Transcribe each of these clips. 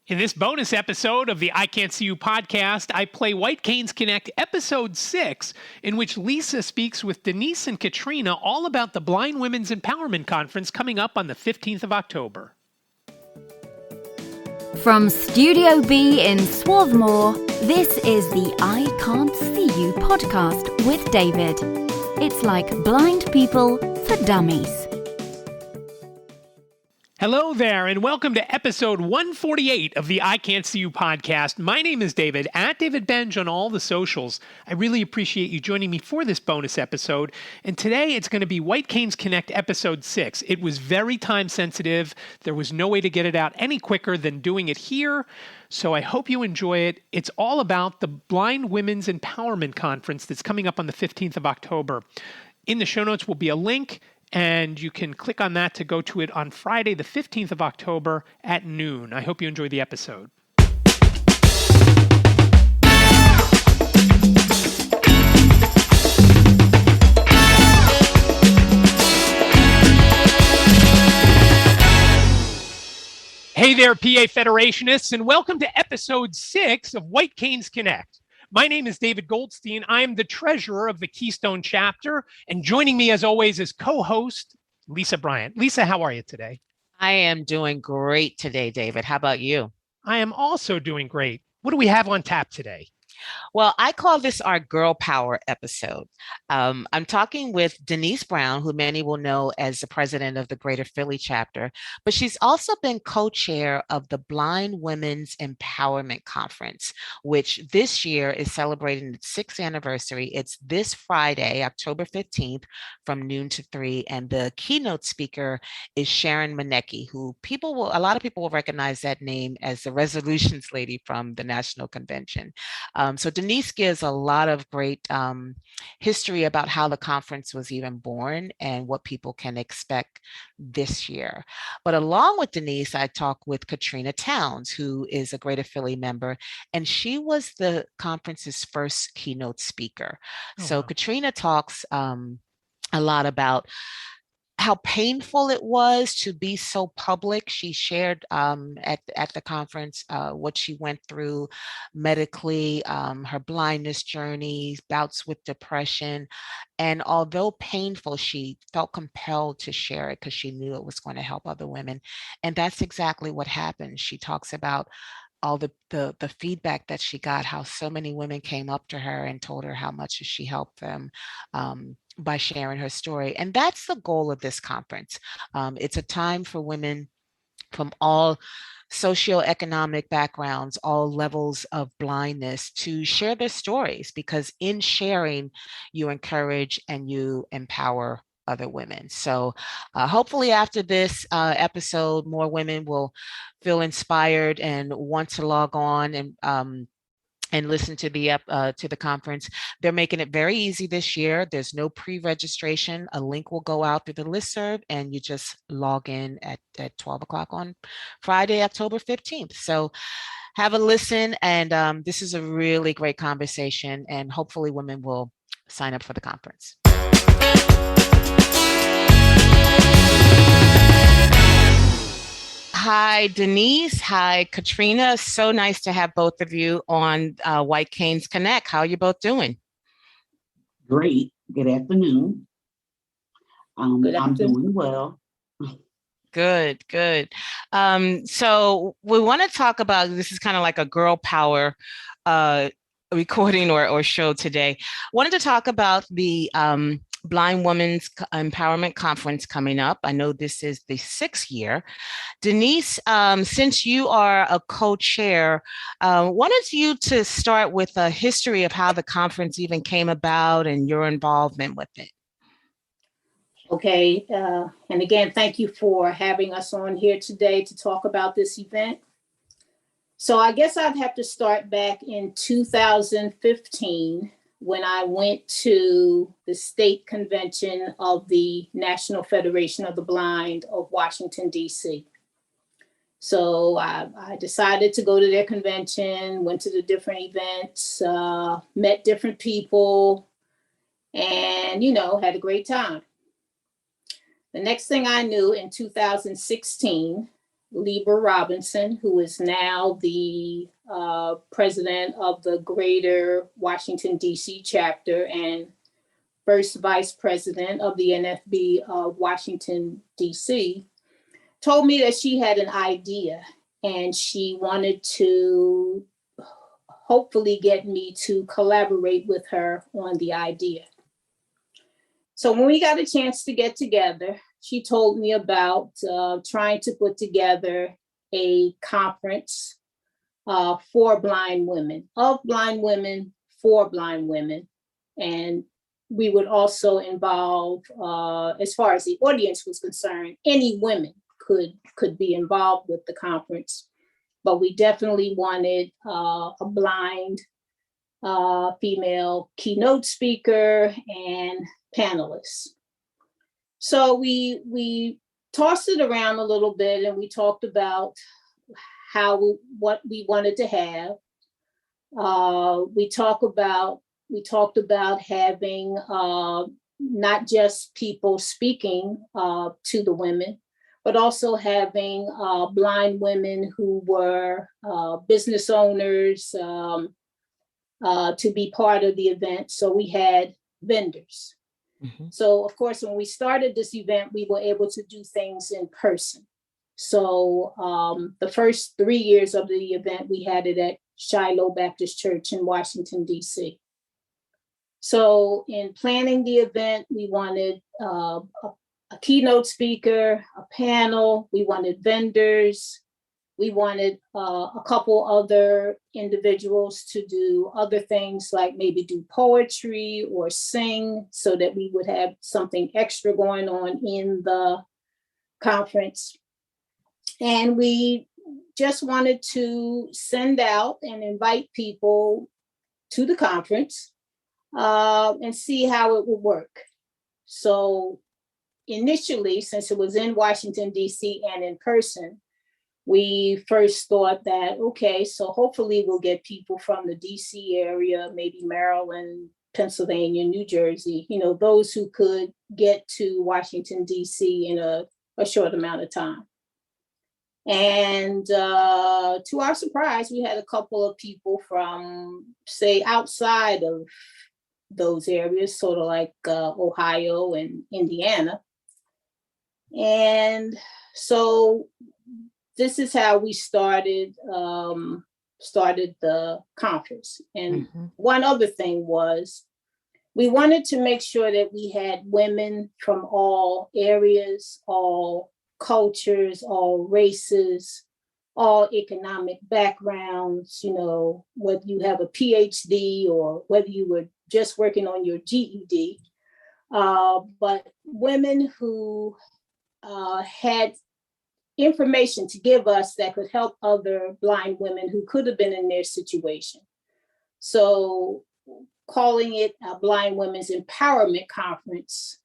In this bonus episode of the iCantCU podcast, I play White Canes Connect episode 6, in which Lisa speaks with Denice and Quatrina all about the Blind Women's Empowerment Conference coming up on the 15th of October. From Studio B in Swarthmore, this is the iCantCU podcast with David. It's like blind people for dummies. Hello there, and welcome to episode 148 of the iCantCU podcast. My name is David, at David Benj on all the socials. I really appreciate you joining me for this bonus episode. And today it's going to be White Canes Connect episode 6. It was very time sensitive. There was no way to get it out any quicker than doing it here. So I hope you enjoy it. It's all about the Blind Women's Empowerment Conference that's coming up on the 15th of October. In the show notes will be a link, and you can click on that to go to it on Friday, the 15th of October at noon. I hope you enjoy the episode. Hey there, PA Federationists, and welcome to episode 6 of White Canes Connect. My name is David Goldstein. I'm the treasurer of the Keystone chapter, and joining me as always is co-host Lisa Bryant. Lisa, how are you today? I am doing great today, David. How about you? I am also doing great. What do we have on tap today? Well, I call this our Girl Power episode. I'm talking with Denice Brown, who many will know as the president of the Greater Philly chapter, but she's also been co-chair of the Blind Women's Empowerment Conference, which this year is celebrating its 6th anniversary. It's this Friday, October 15th, from noon to 3, and the keynote speaker is Sharon Maneki, who a lot of people will recognize that name as the resolutions lady from the National Convention. So Denice gives a lot of great history about how the conference was even born and what people can expect this year. But along with Denice, I talk with Quatrina Townes, who is a Greater Philly member, and she was the conference's first keynote speaker. So Quatrina talks a lot about how painful it was to be so public. She shared at the conference what she went through medically, her blindness journey, bouts with depression. And although painful, she felt compelled to share it because she knew it was going to help other women. And that's exactly what happened. She talks about all the feedback that she got, how so many women came up to her and told her how much she helped them by sharing her story. And that's the goal of this conference. It's a time for women from all socioeconomic backgrounds, all levels of blindness to share their stories, because in sharing, you encourage and you empower other women. So hopefully after this episode, more women will feel inspired and want to log on and listen to the conference. They're making it very easy this year. There's no pre-registration. A link will go out through the listserv, and you just log in at 12 o'clock on Friday, October 15th. So have a listen, and this is a really great conversation, and hopefully women will sign up for the conference. Hi, Denice. Hi, Quatrina. So nice to have both of you on White Canes Connect. How are you both doing? Great. Good afternoon. I'm doing well. Good. So we want to talk about, this is kind of like a girl power recording or show today. Wanted to talk about the Blind Women's Empowerment Conference coming up. I know this is the 6th year. Denice, since you are a co-chair, wanted you to start with a history of how the conference even came about and your involvement with it. Okay, and again, thank you for having us on here today to talk about this event. So I guess I'd have to start back in 2015 when I went to the state convention of the National Federation of the Blind of Washington, D.C. So I decided to go to their convention, went to the different events, met different people, and, had a great time. The next thing I knew, in 2016, Lieber Robinson, who is now the president of the Greater Washington, D.C. chapter and first vice president of the NFB of Washington, D.C., told me that she had an idea and she wanted to hopefully get me to collaborate with her on the idea. So when we got a chance to get together, she told me about trying to put together a conference for blind women, of blind women, for blind women. And we would also involve, as far as the audience was concerned, any women could be involved with the conference. But we definitely wanted a blind female keynote speaker and panelists. So we tossed it around a little bit and we talked about what we wanted to have. We talked about having not just people speaking to the women, but also having blind women who were business owners to be part of the event. So we had vendors. Mm-hmm. So of course, when we started this event, we were able to do things in person. So the first 3 years of the event, we had it at Shiloh Baptist Church in Washington, D.C. So in planning the event, we wanted a keynote speaker, a panel, we wanted vendors, we wanted a couple other individuals to do other things like maybe do poetry or sing so that we would have something extra going on in the conference. And we just wanted to send out and invite people to the conference and see how it would work. So initially, since it was in Washington, D.C. and in person, we first thought that, okay, so hopefully we'll get people from the D.C. area, maybe Maryland, Pennsylvania, New Jersey, those who could get to Washington, D.C. in a short amount of time. And to our surprise, we had a couple of people from, say, outside of those areas, sort of like Ohio and Indiana. And so this is how we started the conference. And one other thing was we wanted to make sure that we had women from all areas, all cultures, all races, all economic backgrounds, whether you have a PhD or whether you were just working on your GED, but women who had information to give us that could help other blind women who could have been in their situation. So calling it a Blind Women's Empowerment Conference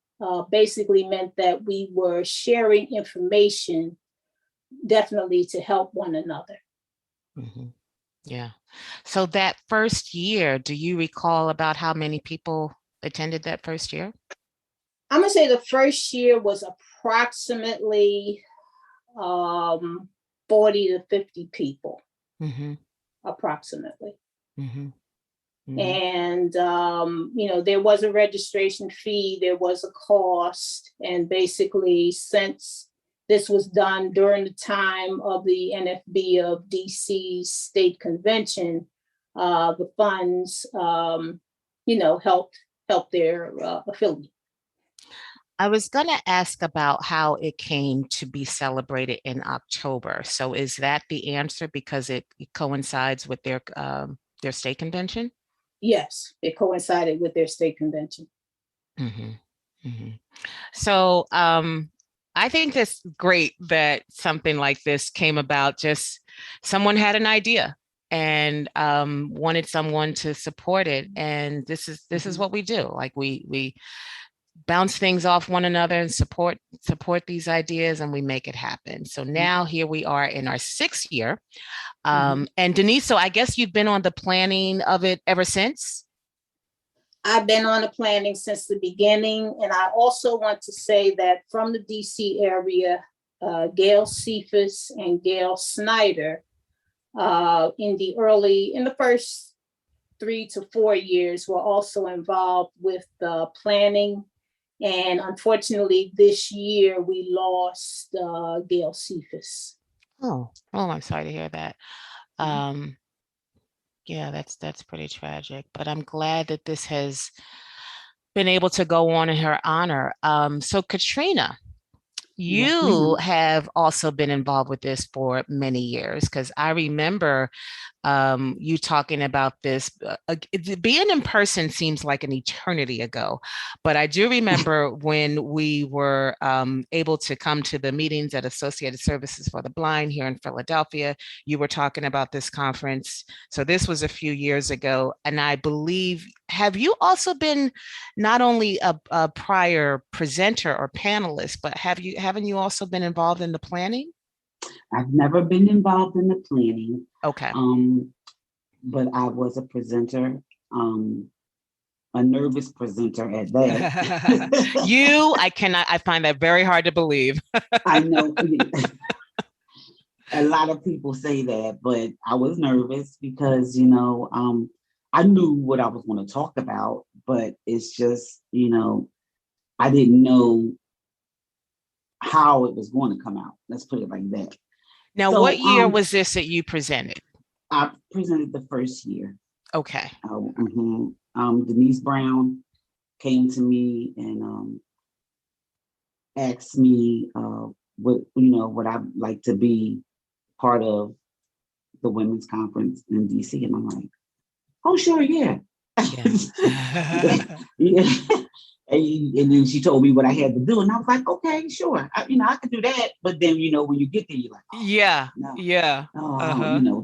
basically meant that we were sharing information definitely to help one another. Mm-hmm. Yeah. So that first year, do you recall about how many people attended that first year? I'm going to say the first year was approximately 40 to 50 people, approximately. Mm-hmm. Mm-hmm. And, there was a registration fee, there was a cost. And basically, since this was done during the time of the NFB of DC's state convention, the funds, helped their affiliate. I was going to ask about how it came to be celebrated in October. So is that the answer because it coincides with their state convention? Yes, it coincided with their state convention. Mm-hmm. Mm-hmm. So I think it's great that something like this came about. Just someone had an idea and wanted someone to support it. And this is what we do. Like we bounce things off one another and support these ideas, and we make it happen. So now here we are in our 6th year. And Denice, so I guess you've been on the planning of it ever since? I've been on the planning since the beginning. And I also want to say that from the DC area, Gail Cephus and Gail Snyder in the first 3 to 4 years were also involved with the planning. And unfortunately, this year we lost Gail Cephus. Oh, I'm sorry to hear that. Yeah, that's pretty tragic, but I'm glad that this has been able to go on in her honor. So Quatrina, you have also been involved with this for many years, because I remember you talking about this. Being in person seems like an eternity ago, but I do remember when we were able to come to the meetings at Associated Services for the Blind here in Philadelphia. You were talking about this conference. So this was a few years ago. And I believe, have you also been not only a prior presenter or panelist, but haven't you also been involved in the planning? I've never been involved in the planning. Okay. But I was a presenter, a nervous presenter at that. I find that very hard to believe. I know. A lot of people say that, but I was nervous because, I knew what I was going to talk about, but it's just, I didn't know how it was going to come out. Let's put it like that. Now, So, what year was this that you presented? I presented the first year. Okay. Denice Brown came to me and asked me what I'd like to be part of the women's conference in DC, and I'm like, oh sure, yeah. Yeah. And then she told me what I had to do, and I was like, okay, sure, I could do that. But then, when you get there, you're like,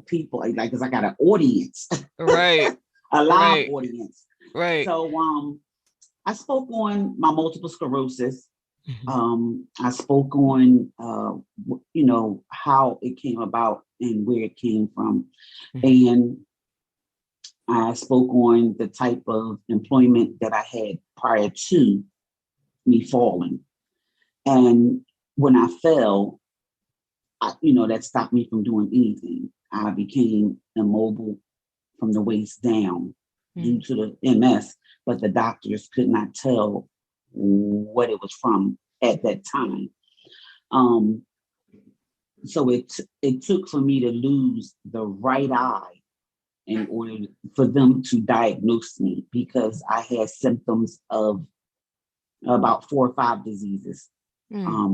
people like, because I got an audience, right, a live audience, right. So, I spoke on my multiple sclerosis. I spoke on, how it came about and where it came from, and I spoke on the type of employment that I had prior to me falling. And when I fell, that stopped me from doing anything. I became immobile from the waist down due to the MS, but the doctors could not tell what it was from at that time. So it took for me to lose the right eye in order for them to diagnose me, because I had symptoms of about 4 or 5 diseases. MS,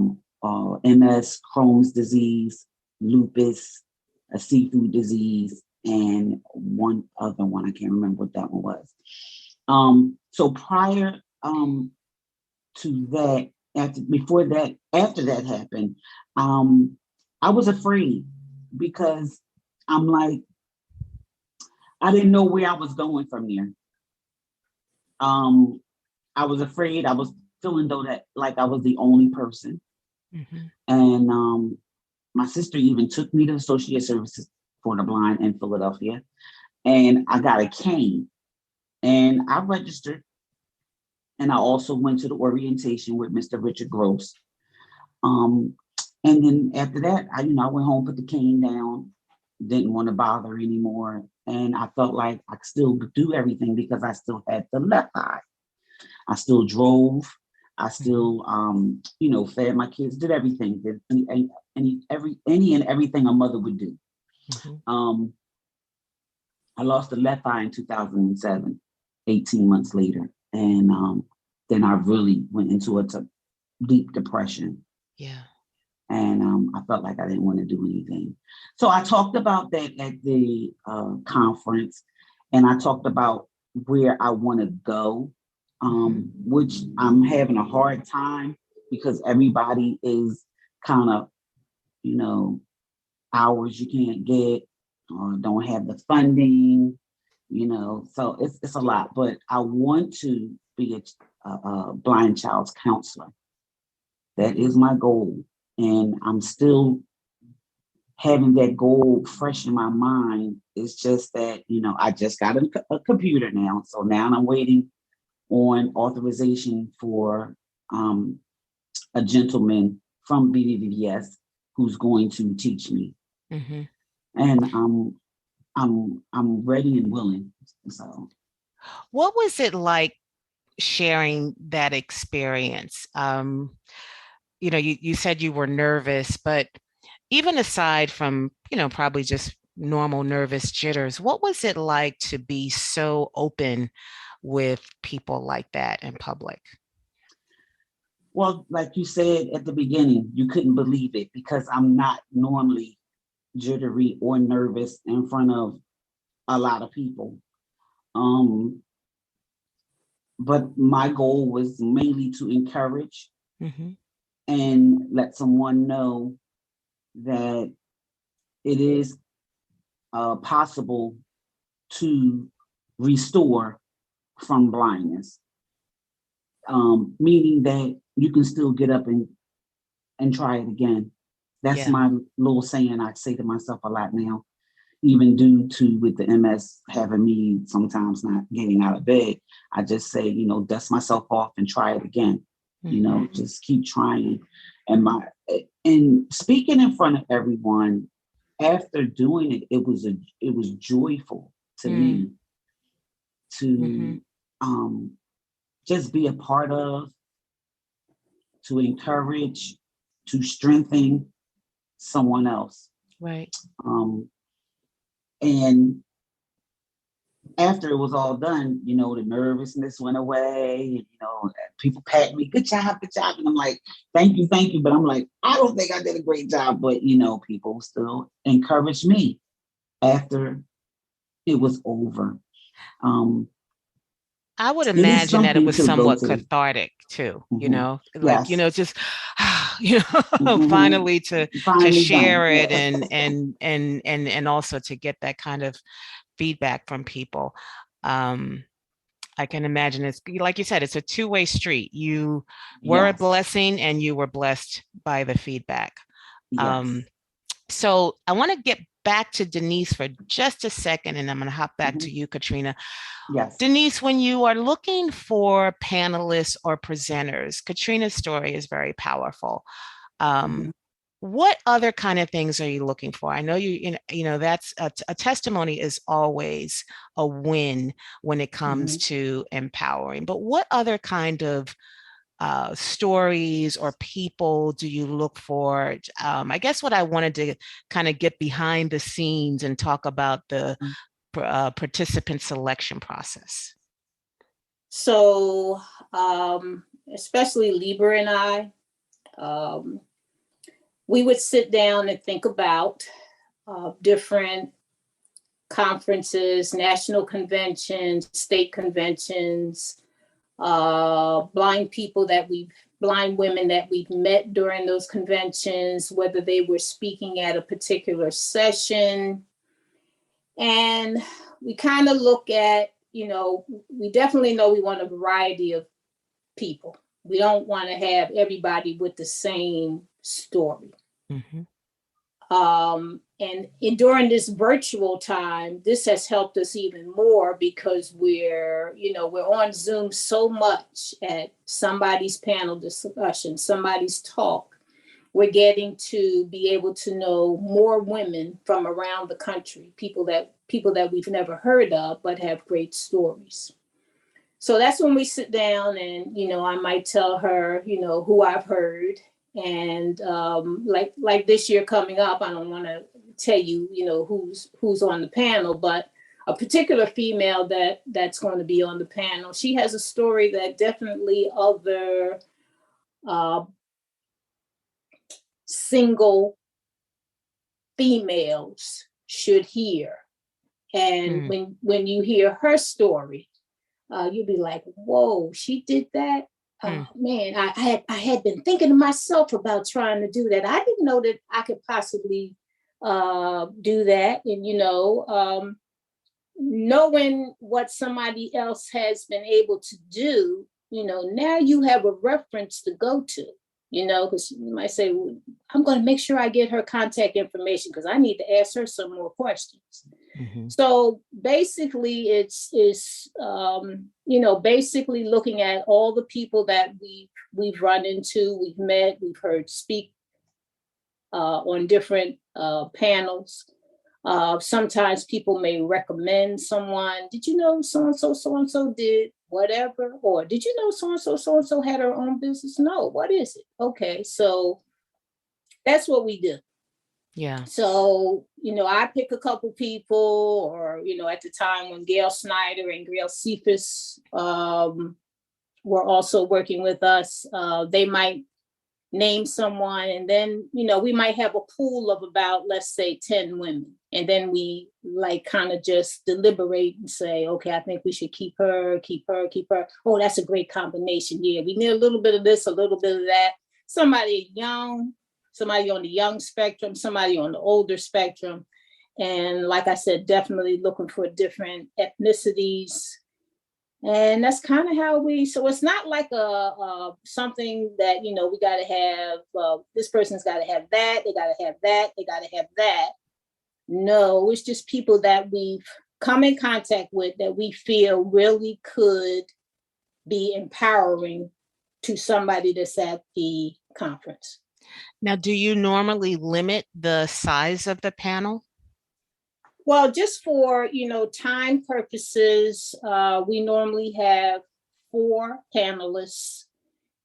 Crohn's disease, lupus, a seafood disease, and one other one. I can't remember what that one was. So prior to that, after that happened, I was afraid, because I'm like, I didn't know where I was going from there. I was afraid. I was feeling though that like I was the only person. And my sister even took me to Associated Services for the Blind in Philadelphia, and I got a cane, and I registered, and I also went to the orientation with Mr. Richard Gross. And then after that, I went home, put the cane down, didn't want to bother anymore. And I felt like I could still do everything because I still had the left eye. I still drove. I still, fed my kids, did everything, did any and everything a mother would do. I lost the left eye in 2007, 18 months later. And then I really went into a deep depression. Yeah. And I felt like I didn't want to do anything. So I talked about that at the conference, and I talked about where I want to go, which I'm having a hard time because everybody is kind of, hours you can't get or don't have the funding, so it's a lot. But I want to be a blind child's counselor. That is my goal. And I'm still having that goal fresh in my mind. It's just that, I just got a computer now. So now I'm waiting on authorization for a gentleman from BBBS who's going to teach me. Mm-hmm. And I'm ready and willing. So what was it like sharing that experience? You said you were nervous, but even aside from, probably just normal nervous jitters, what was it like to be so open with people like that in public? Well, like you said at the beginning, you couldn't believe it because I'm not normally jittery or nervous in front of a lot of people. But my goal was mainly to encourage and let someone know that it is possible to restore from blindness, meaning that you can still get up and try it again. That's my little saying I say to myself a lot now, even due to with the MS having me sometimes not getting out of bed. I just say, dust myself off and try it again. Just keep trying. And speaking in front of everyone, after doing it, it was joyful to me to just be a part of, to encourage, to strengthen someone else. Right. And after it was all done, the nervousness went away. People pat me, good job. And I'm like, thank you. But I'm like, I don't think I did a great job. But, people still encouraged me after it was over. I would imagine that it was somewhat cathartic too, just finally to share it and also to get that kind of feedback from people. I can imagine it's like you said, it's a two-way street. You were a blessing and you were blessed by the feedback. Yes. So I want to get back to Denice for just a second, and I'm going to hop back to you, Quatrina. Yes. Denice, when you are looking for panelists or presenters, Quatrina's story is very powerful. What other kind of things are you looking for? I know that's a testimony is always a win when it comes to empowering, but what other kind of stories or people do you look for? I guess what I wanted to kind of get behind the scenes and talk about the participant selection process. So, especially Libra and I, we would sit down and think about different conferences, national conventions, state conventions, blind women that we've met during those conventions, whether they were speaking at a particular session. And we kind of look at, we definitely know we want a variety of people. We don't want to have everybody with the same story. And during this virtual time, this has helped us even more because we're on Zoom so much at somebody's panel discussion, somebody's talk. We're getting to be able to know more women from around the country, people that we've never heard of, but have great stories. So that's when we sit down and, I might tell her, who I've heard. And like this year coming up, I don't want to tell you, who's on the panel, but a particular female that's going to be on the panel, she has a story that definitely other single females should hear. And when you hear her story, you'll be like, whoa, she did that? Man, I had been thinking to myself about trying to do that. I didn't know that I could possibly do that. And, knowing what somebody else has been able to do, now you have a reference to go to, because you might say, well, I'm going to make sure I get her contact information because I need to ask her some more questions. So basically it's basically looking at all the people that we've run into, we've met, we've heard speak on different panels. Sometimes people may recommend someone. Did you know so-and-so did whatever? Or did you know so-and-so had her own business? No, what is it? Okay, so that's what we do. Yeah. So, I pick a couple people, or, at the time when Gail Snyder and Gail Cephus were also working with us, they might name someone, and then, we might have a pool of about, let's say, 10 women. And then we kind of just deliberate and say, okay, I think we should keep her. Oh, that's a great combination. Yeah, we need a little bit of this, a little bit of that. Somebody young, somebody on the young spectrum, somebody on the older spectrum. And like I said, definitely looking for different ethnicities. And that's kind of how so it's not like something that, we got to have, this person's got to have that, they got to have that, they got to have that. No, it's just people that we've come in contact with that we feel really could be empowering to somebody that's at the conference. Now, do you normally limit the size of the panel? Well, just for, time purposes, we normally have 4 panelists.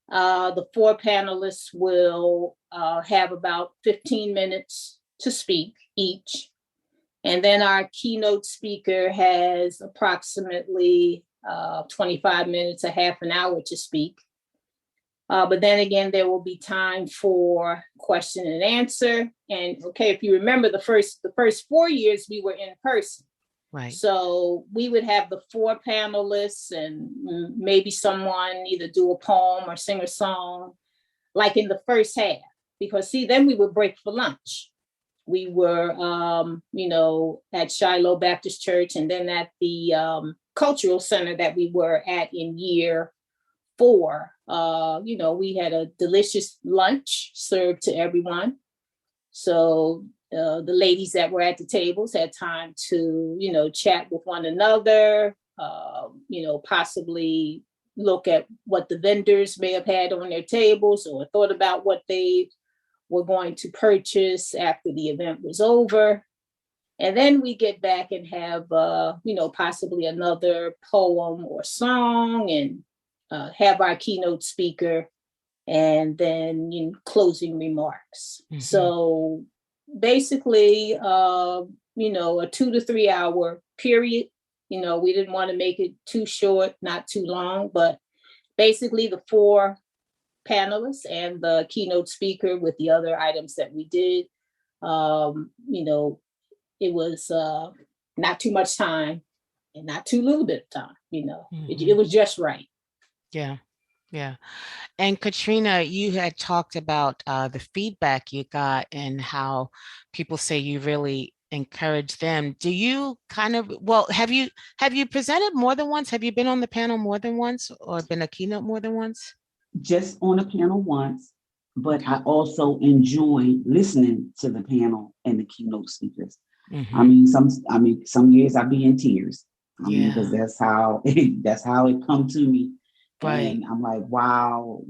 The 4 panelists will have about 15 minutes to speak each. And then our keynote speaker has approximately 25 minutes, a half an hour to speak. But then again, there will be time for question and answer. And okay, if you remember the first 4 years, we were in person. Right. So we would have the 4 panelists and maybe someone either do a poem or sing a song, like in the first half. Because then we would break for lunch. We were, at Shiloh Baptist Church, and then at the cultural center that we were at in year 4. We had a delicious lunch served to everyone. So the ladies that were at the tables had time to, chat with one another, possibly look at what the vendors may have had on their tables, or thought about what they were going to purchase after the event was over. And then we get back and have, possibly another poem or song, and have our keynote speaker, and then closing remarks. Mm-hmm. So basically, a 2 to 3 hour period. We didn't want to make it too short, not too long, but basically the 4 panelists and the keynote speaker with the other items that we did. It was not too much time and not too little bit of time. Mm-hmm. It was just right. Yeah. Yeah. And Quatrina, you had talked about the feedback you got and how people say you really encourage them. Do you have you presented more than once? Have you been on the panel more than once, or been a keynote more than once? Just on a panel once, but I also enjoy listening to the panel and the keynote speakers. Mm-hmm. Some years I be in tears. Because that's how it come to me. Right. And I'm like, wow,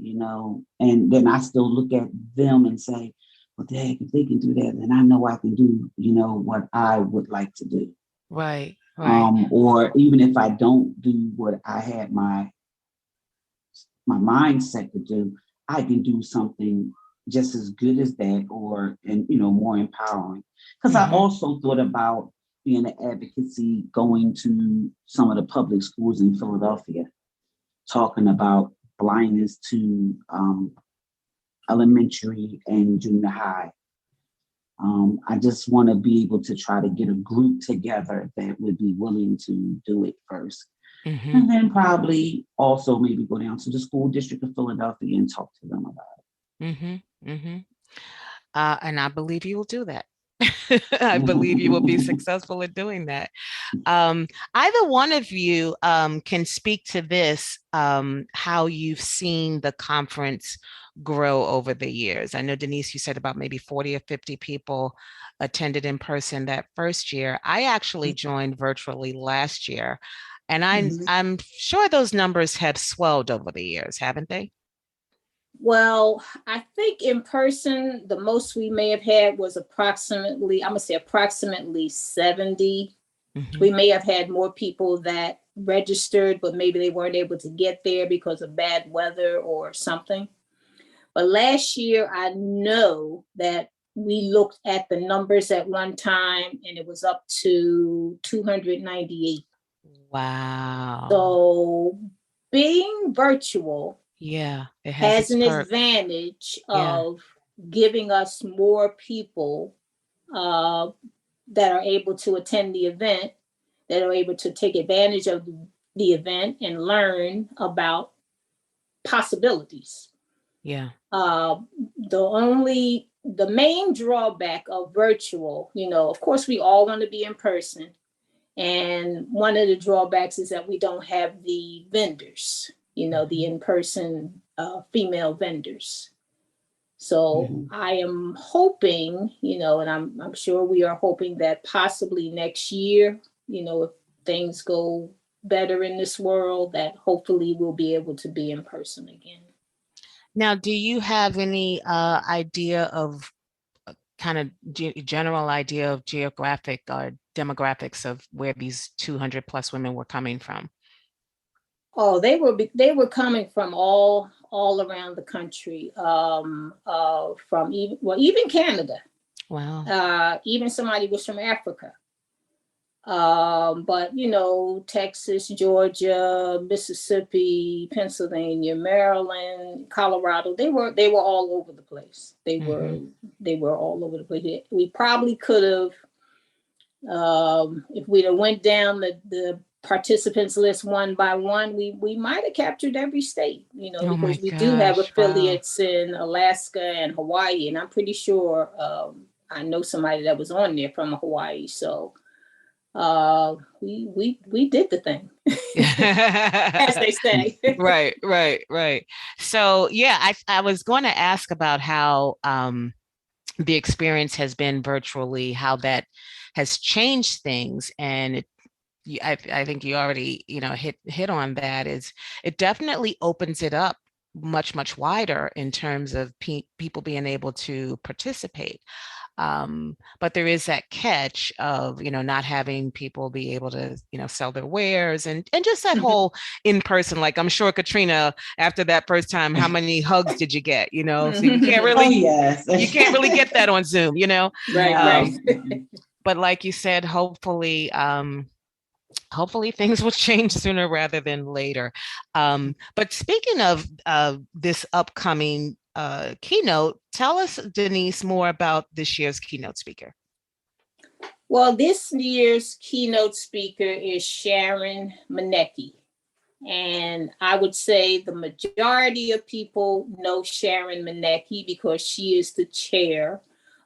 and then I still look at them and say, well, dang, if they can do that, then I know I can do, what I would like to do. Right. Right. Or even if I don't do what I had my mindset to do, I can do something just as good as that, or more empowering. Because mm-hmm. I also thought about being an advocacy, going to some of the public schools in Philadelphia, talking about blindness to elementary and junior high. I just want to be able to try to get a group together that would be willing to do it first. Mm-hmm. And then probably also maybe go down to the school district of Philadelphia and talk to them about it. Mm-hmm. Mm-hmm. And I believe you will do that. I believe you will be successful at doing that. Either one of you can speak to this, how you've seen the conference grow over the years. I know, Denice, you said about maybe 40 or 50 people attended in person that first year. I actually joined virtually last year, and I'm sure those numbers have swelled over the years, haven't they? Well, I think in person, the most we may have had was approximately, I'm going to say approximately 70. We may have had more people that registered, but maybe they weren't able to get there because of bad weather or something. But last year, I know that we looked at the numbers at one time and it was up to 298. Wow. So being virtual, yeah, it has its an perk. advantage of giving us more people that are able to attend the event, that are able to take advantage of the event and learn about possibilities. Yeah. The main drawback of virtual, of course, we all want to be in person. And one of the drawbacks is that we don't have the vendors, the in-person female vendors. So I am hoping, and I'm sure we are hoping that possibly next year, if things go better in this world, that hopefully we'll be able to be in person again. Now, do you have any idea of kind of general idea of geographic or demographics of where these 200 plus women were coming from? Oh, they were coming from all around the country, from even Canada. Wow. Even somebody was from Africa. But Texas, Georgia, Mississippi, Pennsylvania, Maryland, Colorado, they were all over the place. They were all over the place. We probably could have, if we'd have went down the participants list one by one, we might have captured every state, because we do have affiliates in Alaska and Hawaii, and I'm pretty sure I know somebody that was on there from Hawaii. So we did the thing, as they say. Right. So yeah, I was going to ask about how the experience has been virtually, how that has changed things, and I think you already hit on that. Is it definitely opens it up much wider in terms of people being able to participate. But there is that catch of not having people be able to sell their wares and just that whole in person. Like I'm sure Quatrina, after that first time, how many hugs did you get? So you can't really you can't really get that on Zoom. Right. But like you said, hopefully things will change sooner rather than later. But speaking of this upcoming keynote, tell us, Denice, more about this year's keynote speaker. Well, this year's keynote speaker is Sharon Maneki. And I would say the majority of people know Sharon Maneki because she is the chair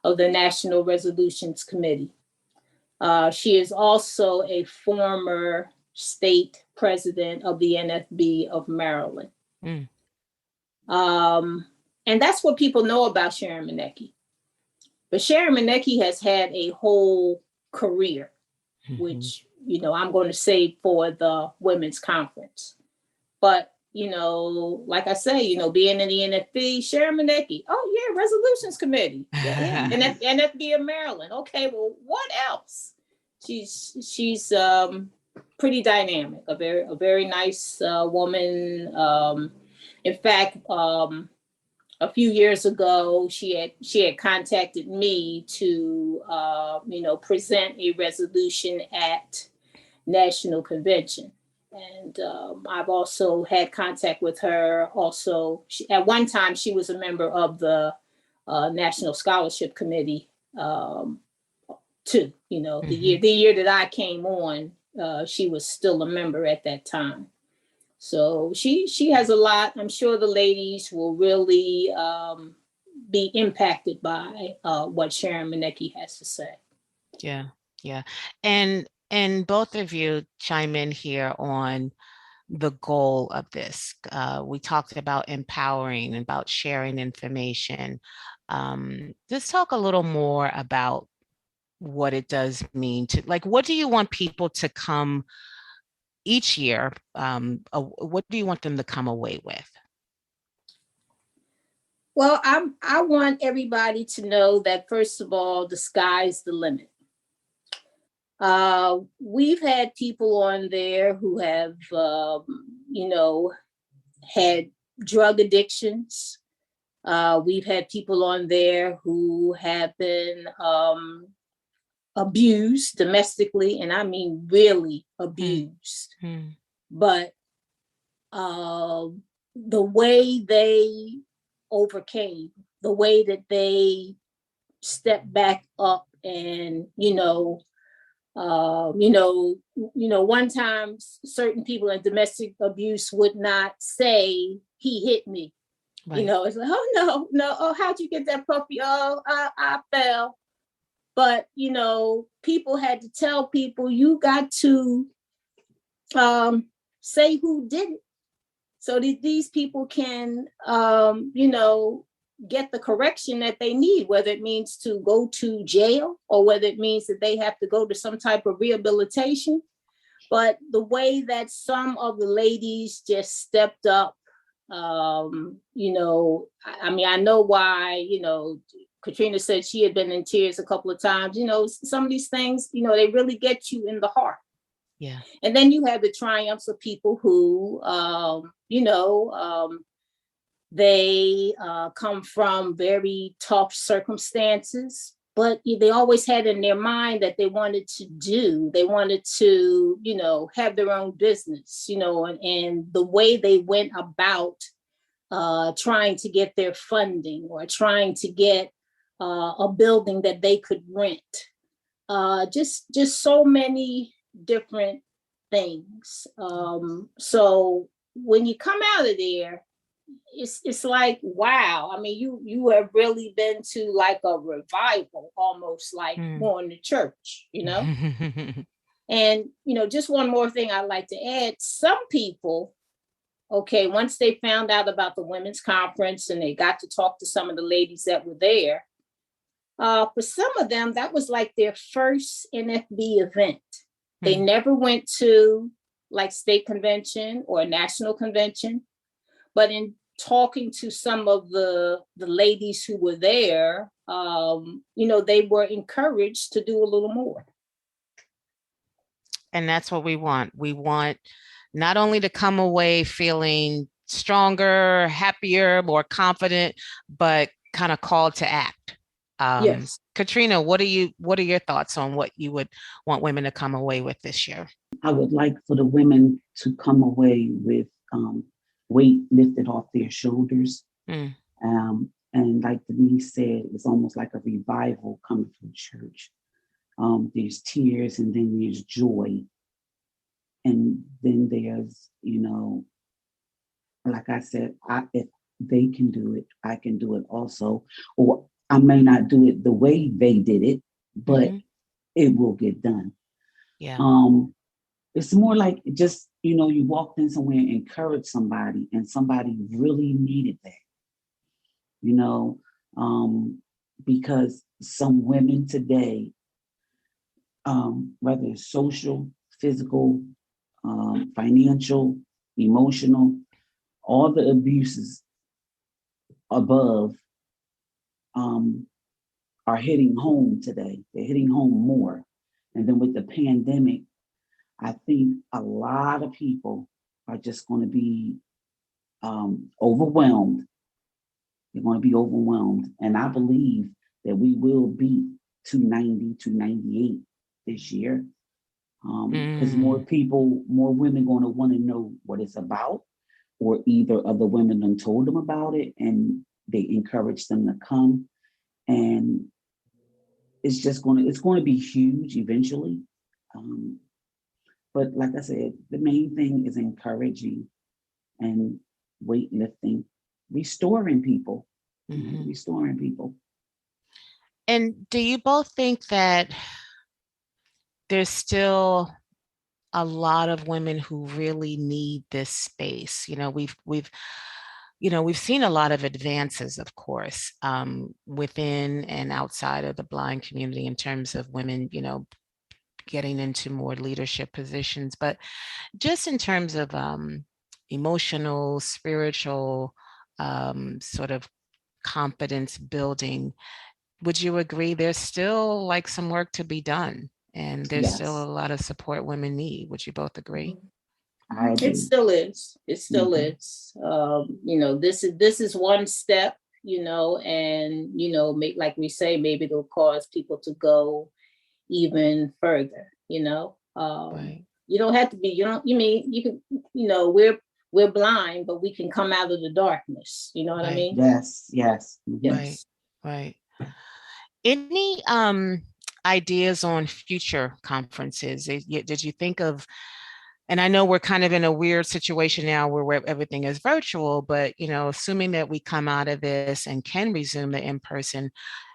of the National Resolutions Committee. She is also a former state president of the NFB of Maryland. And that's what people know about Sharon Maneki. But Sharon Maneki has had a whole career, which, I'm going to save for the women's conference. But, like I say, being in the NFB, Sharon Maneki, oh yeah, Resolutions Committee, yeah. NFB of Maryland. Okay, well, what else? She's pretty dynamic, a very nice woman. In fact, a few years ago, she had contacted me to present a resolution at National Convention. And I've also had contact with her. Also, at one time, she was a member of the National Scholarship Committee too. The year that I came on, she was still a member at that time. So she has a lot. I'm sure the ladies will really be impacted by what Sharon Maneki has to say. Yeah. And both of you chime in here on the goal of this. We talked about empowering, about sharing information. Let's talk a little more about what it does mean to, what do you want people to come each year? What do you want them to come away with? Well, I want everybody to know that, first of all, the sky's the limit. We've had people on there who have, had drug addictions. We've had people on there who have been abused domestically, and I mean really abused. But the way they overcame, the way that they stepped back up, and one time certain people in domestic abuse would not say he hit me. Right. It's like, oh no, oh, how'd you get that puppy? Oh, I fell. But people had to tell people, you got to say who did it, so that these people can get the correction that they need, whether it means to go to jail or whether it means that they have to go to some type of rehabilitation. But the way that some of the ladies just stepped up, I know why, Quatrina said she had been in tears a couple of times. Some of these things, they really get you in the heart. Yeah. And then you have the triumphs of people who, they come from very tough circumstances, but they always had in their mind that they wanted to, have their own business, and the way they went about trying to get their funding or trying to get a building that they could rent. Just so many different things. So when you come out of there, it's like, wow. I mean, you have really been to like a revival, almost like going to church, And, just one more thing I'd like to add. Some people, okay, once they found out about the women's conference and they got to talk to some of the ladies that were there, for some of them, that was like their first NFB event. They never went to like state convention or national convention, but in talking to some of the ladies who were there, they were encouraged to do a little more. And that's what we want. We want not only to come away feeling stronger, happier, more confident, but kind of called to act. Yes. Quatrina, what are your thoughts on what you would want women to come away with this year? I would like for the women to come away with weight lifted off their shoulders. And like Denice said, it's almost like a revival coming from church. There's tears, and then there's joy. And then there's, like I said, if they can do it, I can do it also. Or I may not do it the way they did it, but it will get done. Yeah. It's more like just, you walked in somewhere and encouraged somebody, and somebody really needed that, because some women today, whether it's social, physical, financial, emotional, all the abuses above are hitting home today. They're hitting home more. And then with the pandemic, I think a lot of people are just going to be overwhelmed. They're going to be overwhelmed. And I believe that we will beat 290, 298 this year. Because more women going to want to know what it's about, or either other women done told them about it and they encourage them to come. And it's going to be huge eventually. But like I said, the main thing is encouraging and weightlifting, restoring people. And do you both think that there's still a lot of women who really need this space? We've seen a lot of advances, of course, within and outside of the blind community in terms of women, getting into more leadership positions, but just in terms of emotional, spiritual, sort of confidence building. Would you agree there's still like some work to be done, and there's still a lot of support women need? Would you both agree? I agree. It still is. It still is. This is one step, and like we say, maybe it'll cause people to go even further. Right. You don't have to be. You can. We're blind, but we can come out of the darkness. You know what I mean? Yes. Yes. Right. Any ideas on future conferences? Did you think of, and I know we're kind of in a weird situation now where everything is virtual, but assuming that we come out of this and can resume the in-person,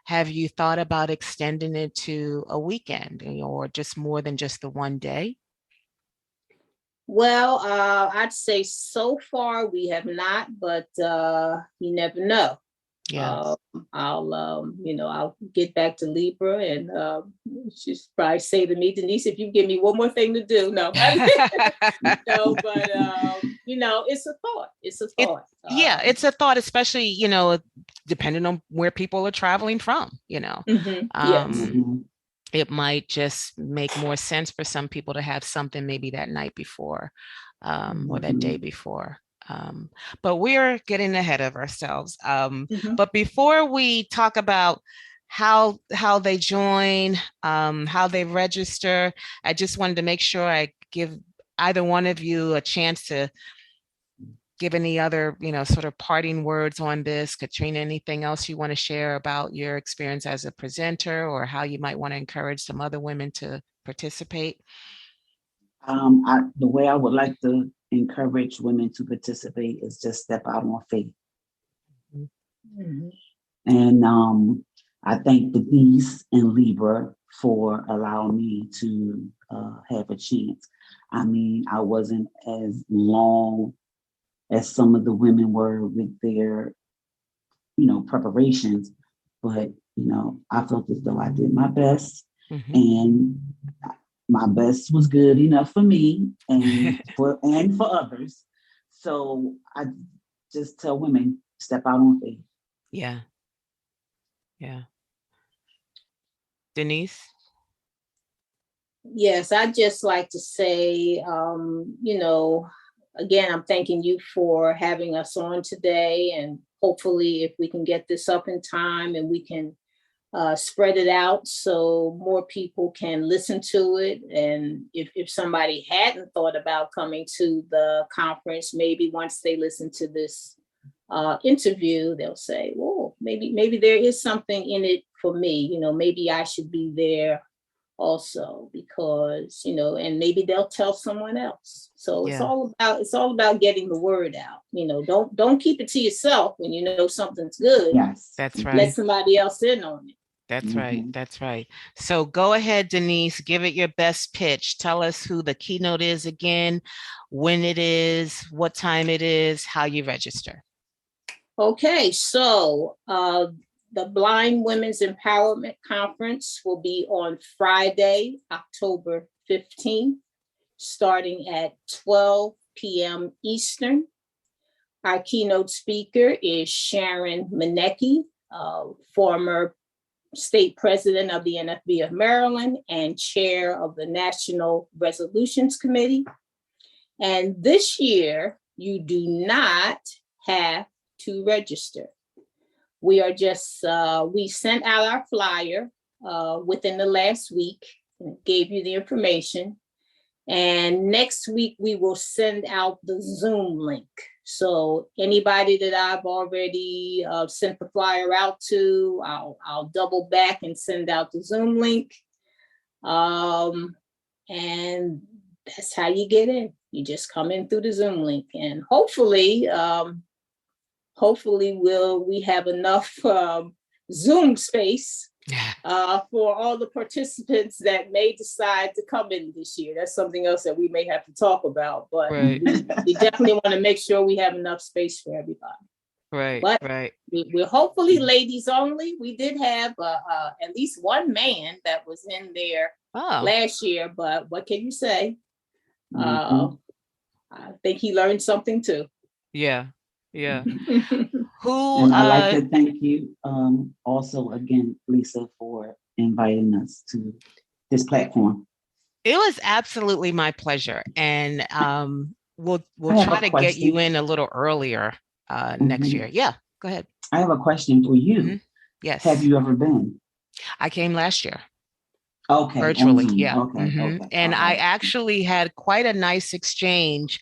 have you thought about extending it to a weekend, or just more than just the one day? Well, I'd say so far we have not, but you never know. Yeah. I'll get back to Libra, and she's probably say to me, Denice, if you give me one more thing to do, no, no, but it's a thought. It's a thought. It's a thought, especially depending on where people are traveling from. Yes. It might just make more sense for some people to have something maybe that night before, or that day before. But we're getting ahead of ourselves. But before we talk about how they join, how they register, I just wanted to make sure I give either one of you a chance to give any other, sort of parting words on this. Quatrina, anything else you want to share about your experience as a presenter, or how you might want to encourage some other women to participate? The way I would like to encourage women to participate is just step out on faith. And I thank Denice and Libra for allowing me to have a chance. I mean, I wasn't as long as some of the women were with their, preparations, but, I felt as though I did my best, and my best was good enough for me and for others. So I just tell women, step out on faith. Yeah. Denice? Yes, I'd just like to say, again, I'm thanking you for having us on today, and hopefully if we can get this up in time and we can spread it out so more people can listen to it. And if somebody hadn't thought about coming to the conference, maybe once they listen to this interview, they'll say, "Whoa, maybe there is something in it for me. Maybe I should be there also, because and maybe they'll tell someone else." So it's all about getting the word out. Don't keep it to yourself when something's good. Yes, that's right. Let somebody else in on it. That's right. That's right. So go ahead, Denice, give it your best pitch. Tell us who the keynote is again, when it is, what time it is, how you register. Okay, so the Blind Women's Empowerment Conference will be on Friday, October 15th, starting at 12 p.m. Eastern. Our keynote speaker is Sharon Maneki, former state president of the NFB of Maryland and chair of the National Resolutions Committee. And this year, you do not have to register. We are just, we sent out our flyer within the last week, and gave you the information. And next week, we will send out the Zoom link. So anybody that I've already sent the flyer out to, I'll double back and send out the Zoom link. And that's how you get in. You just come in through the Zoom link, and hopefully we have enough Zoom space for all the participants that may decide to come in this year. That's something else that we may have to talk about, but we definitely want to make sure we have enough space for everybody. Right, but right. We're hopefully ladies only. We did have at least one man that was in there last year, but what can you say? I think he learned something too. Yeah. Who? And I'd like to thank you also again, Lisa, for inviting us to this platform. It was absolutely my pleasure, and we'll try to get you in a little earlier next year. Yeah, go ahead. I have a question for you. Mm-hmm. Yes. Have you ever been? I came last year. Okay. Virtually, yeah. Okay. Mm-hmm. Okay. And I actually had quite a nice exchange.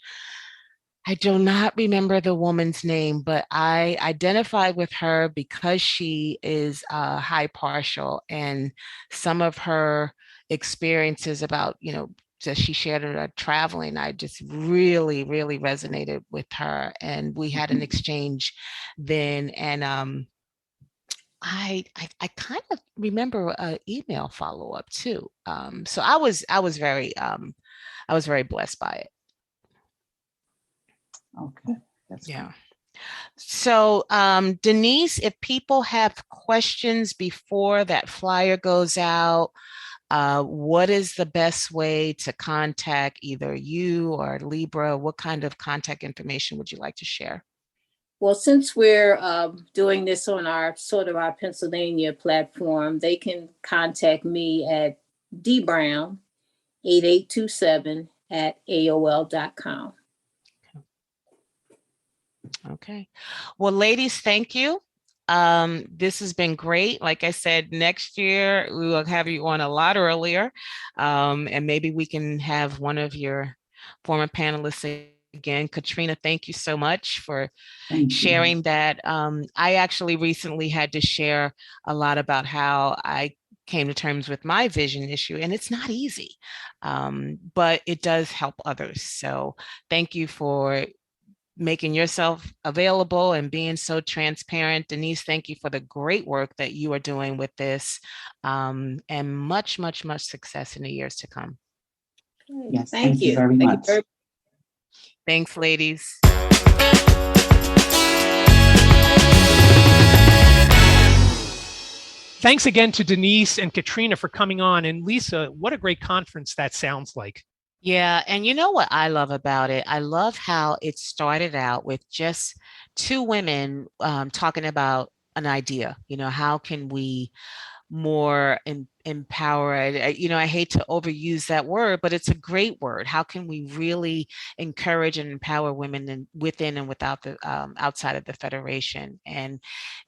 I do not remember the woman's name, but I identified with her because she is high partial, and some of her experiences about, that she shared about traveling, I just really, really resonated with her. And we had an exchange then. And I kind of remember an email follow-up too. So I was very blessed by it. Okay. Yeah. So, Denice, if people have questions before that flyer goes out, what is the best way to contact either you or Libra? What kind of contact information would you like to share? Well, since we're doing this on our Pennsylvania platform, they can contact me at dbrown8827@aol.com. Okay. Well, ladies, thank you. This has been great. Like I said, next year we will have you on a lot earlier, and maybe we can have one of your former panelists again. Quatrina, thank you so much for sharing that. I actually recently had to share a lot about how I came to terms with my vision issue, and it's not easy, but it does help others. So thank you for making yourself available and being so transparent. Denice, thank you for the great work that you are doing with this, and much, much, much success in the years to come. Yes, thank you very much. Thanks, ladies. Thanks again to Denice and Quatrina for coming on. And Lisa, what a great conference that sounds like. Yeah, and you know what I love about it? I love how it started out with just two women talking about an idea. How can we more empower it? I hate to overuse that word, but it's a great word. How can we really encourage and empower women within and without the outside of the Federation? And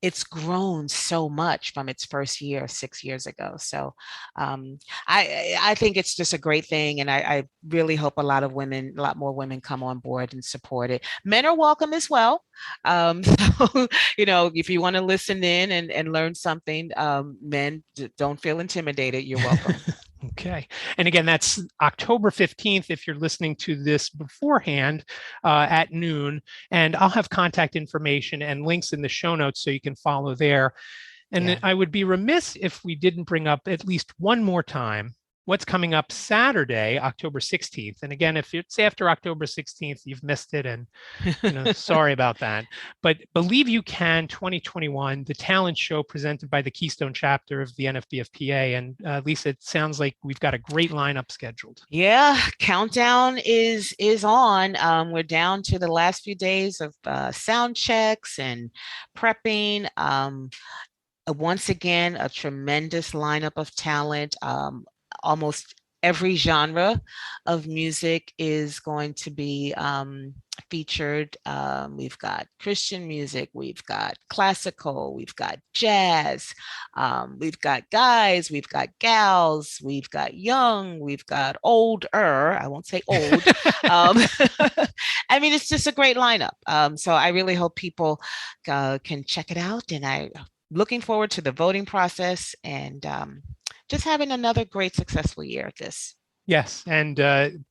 it's grown so much from its first year 6 years ago. So I think it's just a great thing, and I really hope a lot more women come on board and support it. Men are welcome as well. So if you want to listen in and learn something, men, don't feel intimidated. You're welcome. Okay. And again, that's October 15th if you're listening to this beforehand at noon. And I'll have contact information and links in the show notes so you can follow there. And I would be remiss if we didn't bring up at least one more time what's coming up Saturday, October 16th. And again, if it's after October 16th, you've missed it, and sorry about that. But Believe You Can 2021, the talent show presented by the Keystone chapter of the NFBFPA. And Lisa, it sounds like we've got a great lineup scheduled. Yeah, countdown is on. We're down to the last few days of sound checks and prepping. Once again, a tremendous lineup of talent. Almost every genre of music is going to be featured. We've got Christian music, we've got classical, we've got jazz, we've got guys, we've got gals, we've got young, we've got older. I won't say old. I mean, it's just a great lineup. So I really hope people can check it out, and I'm looking forward to the voting process and just having another great, successful year at this. Yes, and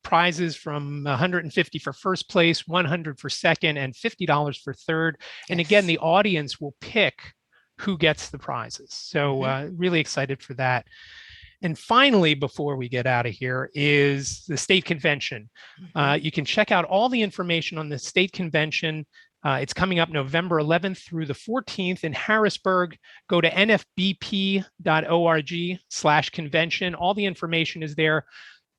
prizes from $150 for first place, $100 for second, and $50 for third. Yes. And again, the audience will pick who gets the prizes. So really excited for that. And finally, before we get out of here, is the state convention. You can check out all the information on the state convention. It's coming up November 11th through the 14th in Harrisburg. Go to nfbp.org/convention. All the information is there.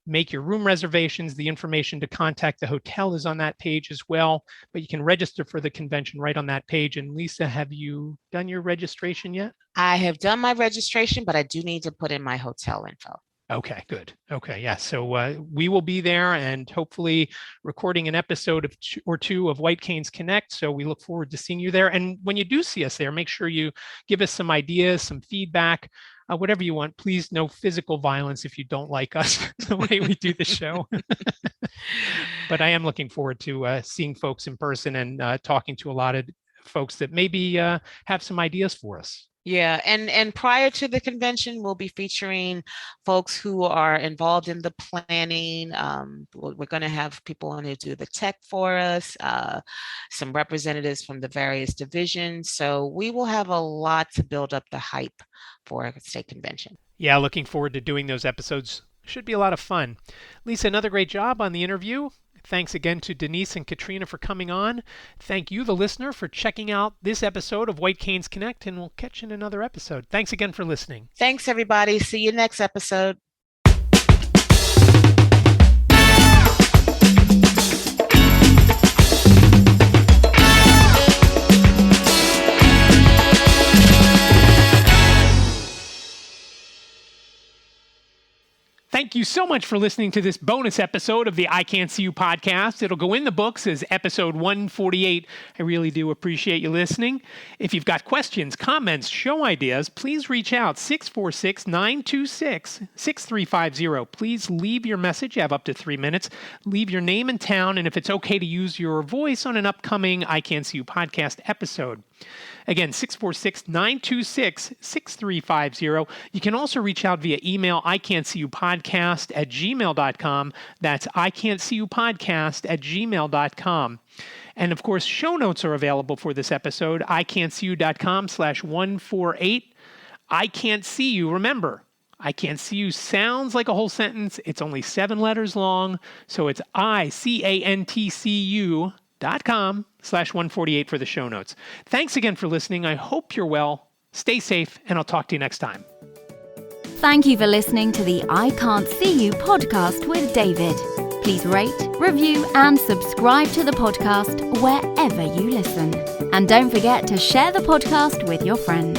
make your room reservations. The information to contact the hotel is on that page as well, but you can register for the convention right on that page. And Lisa, have you done your registration yet? I have done my registration, but I do need to put in my hotel info. Okay, good. Okay, yeah. So we will be there and hopefully recording an episode or two of White Canes Connect. So we look forward to seeing you there. And when you do see us there, make sure you give us some ideas, some feedback, whatever you want. Please, no physical violence if you don't like us the way we do the show. But I am looking forward to seeing folks in person and talking to a lot of folks that maybe have some ideas for us. Yeah, and prior to the convention, we'll be featuring folks who are involved in the planning. We're going to have people on who do the tech for us, some representatives from the various divisions. So we will have a lot to build up the hype for a state convention. Yeah, looking forward to doing those episodes. Should be a lot of fun. Lisa, another great job on the interview. Thanks again to Denice and Quatrina for coming on. Thank you, the listener, for checking out this episode of White Canes Connect, and we'll catch you in another episode. Thanks again for listening. Thanks, everybody. See you next episode. Thank you so much for listening to this bonus episode of the iCantCU podcast. It'll go in the books as episode 148. I really do appreciate you listening. If you've got questions, comments, show ideas, please reach out 646-926-6350. Please leave your message. You have up to 3 minutes. Leave your name and town, and if it's okay to use your voice on an upcoming iCantCU podcast episode. Again, 646-926-6350. You can also reach out via email, iCantCUpodcast@gmail.com. That's iCantCUpodcast@gmail.com. And of course, show notes are available for this episode, iCantCU.com/148. I can't see you. Remember, I can't see you sounds like a whole sentence. It's only 7 letters long. So it's iCantCU.com/148 for the show notes. Thanks again for listening. I hope you're well. Stay safe, and I'll talk to you next time. Thank you for listening to the I Can't See You podcast with David. Please rate, review, and subscribe to the podcast wherever you listen. And don't forget to share the podcast with your friends.